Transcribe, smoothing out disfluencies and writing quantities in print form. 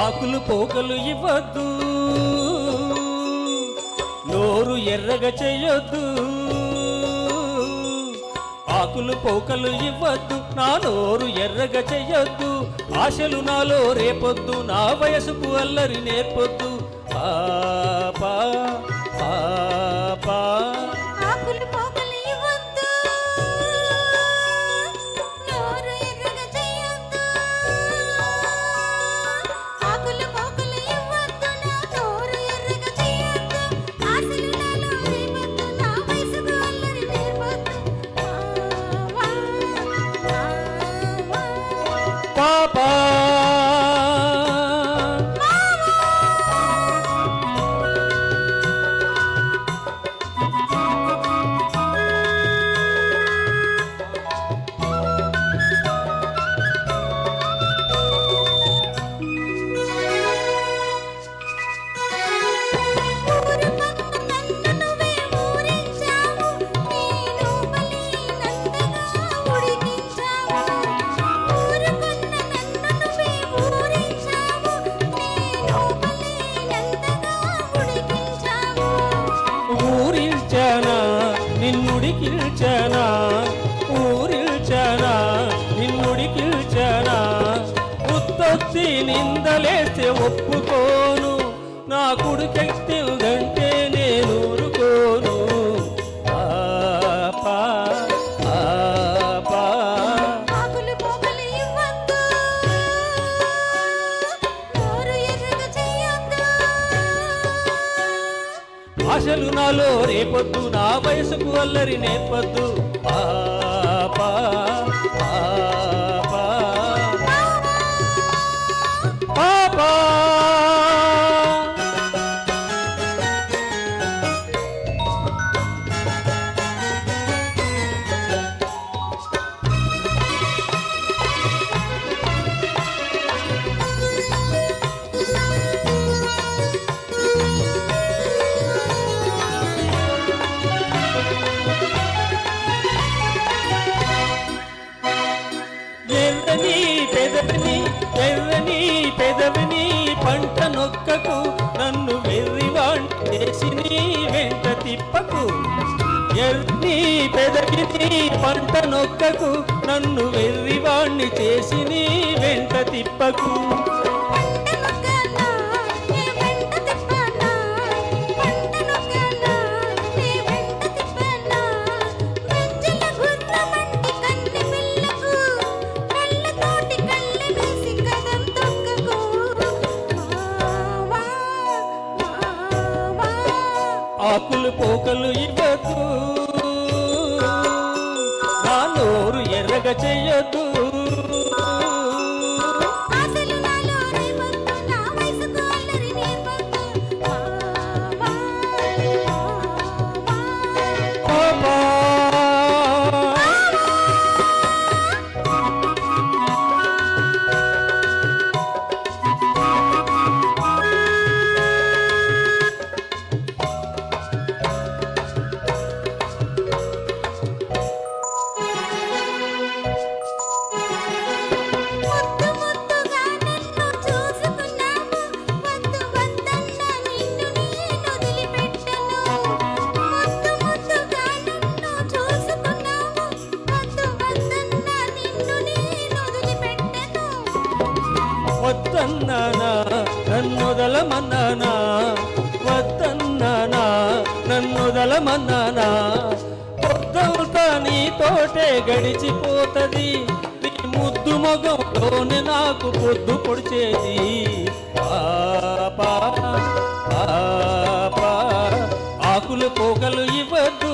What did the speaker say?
ఆకులు పోకలు ఇవ్వద్దు, నోరు ఎర్రగా చెయ్యొద్దు. ఆకులు పోకలు ఇవ్వద్దు, నా నోరు ఎర్రగా చెయ్యొద్దు. ఆశలు నాలో రేపొద్దు, నా వయసుకు అల్లరి నేర్పొద్దు. పాపా పాపా ఆకులు పోకలు ఇవ్వద్దు, నోరు ఎర్రగా చెయ్యొద్దు. ఆకులు పోకలు ఇవ్వద్దు, నా నోరు ఎర్రగా చెయ్యొద్దు. ఆశలు నాలో రేపొద్దు, నా వయసుకు అల్లరి నేర్పొద్దు. పాపా నిన్నుడికిల్చనా, ఊరిల్చనా, నిన్నుడికిల్చనా. ఉత్తొత్తి నిందలేస్తే ఒప్పుకోను, నా కుడికెత్తిందంటే నేను ఊరుకోను. పాపా పాపా ఆకులు పోకలు ఇవ్వద్దు, నోరు ఎర్రగా చెయ్యొద్దు. ఆశలు నాలో రేపొద్దు, నా వయసుకు అల్లరి నేర్పొద్దు. పాపా పాపా పాపా ఎర్రని పెదవిని పంట నొక్కకు, నన్ను వెర్రివాణ్ణి చేసి నీ వెంట తిప్పకు. ఎర్రని పెదవిని పంట నొక్కకు, నన్ను వెర్రివాణ్ణి చేసి నీ వెంట తిప్పకు. ఆకులు పోకలు ఇవ్వద్దు, నా నోరు ఎర్రగా చెయ్యొద్దు. ఆశలు నాలో రేపొద్దు, నా వయసుకు అల్లరి నేర్పొద్దు. పాపా వద్దన్నానా నన్నొదలమన్నానా, వద్దన్నానా నన్నొదలమన్నానా. పొద్దంతా నీతోటే గడిచిపోతది, నీ ముద్దు మొగంలోనే నాకు పొద్దు పొడిచేది. పాపా పాపా ఆకులు పోకలు ఇవ్వద్దు,